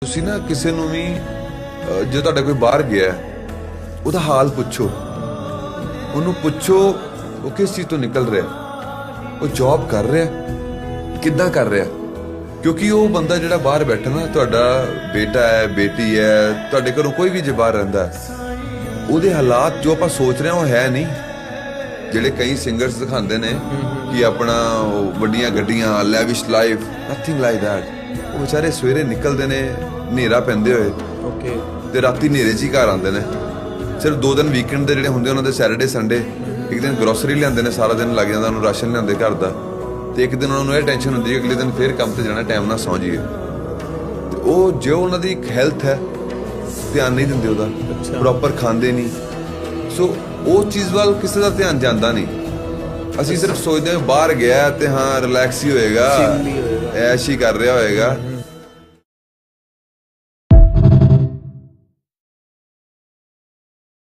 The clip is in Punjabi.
ਤੁਸੀਂ ਨਾ ਕਿਸੇ ਨੂੰ ਵੀ ਜੇ ਤੁਹਾਡਾ ਕੋਈ ਬਾਹਰ ਗਿਆ ਉਹਦਾ ਹਾਲ ਪੁੱਛੋ, ਉਹਨੂੰ ਪੁੱਛੋ ਉਹ ਕਿਸ ਚੀਜ਼ ਤੋਂ ਨਿਕਲ ਰਿਹਾ, ਉਹ ਜੌਬ ਕਰ ਰਿਹਾ, ਕਿੱਦਾਂ ਕਰ ਰਿਹਾ। ਕਿਉਂਕਿ ਉਹ ਬੰਦਾ ਜਿਹੜਾ ਬਾਹਰ ਬੈਠਾ ਨਾ, ਤੁਹਾਡਾ ਬੇਟਾ ਹੈ, ਬੇਟੀ ਹੈ, ਤੁਹਾਡੇ ਘਰੋਂ ਕੋਈ ਵੀ ਜੇ ਬਾਹਰ ਰਹਿੰਦਾ, ਉਹਦੇ ਹਾਲਾਤ ਜੋ ਆਪਾਂ ਸੋਚ ਰਹੇ ਹਾਂ ਉਹ ਹੈ ਨਹੀਂ। ਜਿਹੜੇ ਕਈ ਸਿੰਗਰਸ ਦਿਖਾਉਂਦੇ ਨੇ ਕਿ ਆਪਣਾ ਵੱਡੀਆਂ ਗੱਡੀਆਂ, lavish life, nothing like that. ਉਹ ਵਿਚਾਰੇ ਸਵੇਰੇ ਨਿਕਲਦੇ ਨੇ ਹਨੇਰਾ ਪੈਂਦੇ ਹੋਏ, ਓਕੇ, ਤੇ ਰਾਤੀ ਹਨੇਰੇ 'ਚ ਹੀ ਘਰ ਆਉਂਦੇ ਨੇ। ਸਿਰਫ 2 ਦਿਨ ਵੀਕਐਂਡ ਦੇ ਜਿਹੜੇ ਹੁੰਦੇ ਉਹਨਾਂ ਦੇ ਸੈਟਰਡੇ ਸੰਡੇ, ਇੱਕ ਦਿਨ ਗਰੋਸਰੀ ਲਿਆਉਂਦੇ ਨੇ, ਸਾਰਾ ਦਿਨ ਲੱਗ ਜਾਂਦਾ ਉਹਨੂੰ ਰਾਸ਼ਨ ਲਿਆਉਂਦੇ ਘਰ ਦਾ, ਤੇ ਇੱਕ ਦਿਨ ਉਹਨਾਂ ਨੂੰ ਇਹ ਟੈਨਸ਼ਨ ਹੁੰਦੀ ਹੈ ਅਗਲੇ ਦਿਨ ਫੇਰ ਕੰਮ ਤੇ ਜਾਣਾ, ਟਾਈਮ ਨਾਲ ਸੌਂ ਜਾਈਏ। ਤੇ ਉਹ ਜੋ ਉਹਨਾਂ ਦੀ ਇੱਕ ਹੈਲਥ ਹੈ, ਧਿਆਨ ਨਹੀਂ ਦਿੰਦੇ ਉਹਦਾ, ਪ੍ਰੋਪਰ ਖਾਂਦੇ ਨਹੀਂ। ਸੋ ਉਹ ਚੀਜ਼ ਵੱਲ ਕਿਸੇ ਦਾ ਧਿਆਨ ਜਾਂਦਾ ਨਹੀਂ। ਅਸੀਂ ਸਿਰਫ ਸੋਚਦੇ ਹਾਂ ਬਾਹਰ ਗਿਆ ਤੇ ਹਾਂ ਰਿਲੈਕਸ ਹੀ ਹੋਏਗਾ, ਐਸ਼ ਹੀ ਕਰ ਰਿਹਾ ਹੋਏਗਾ।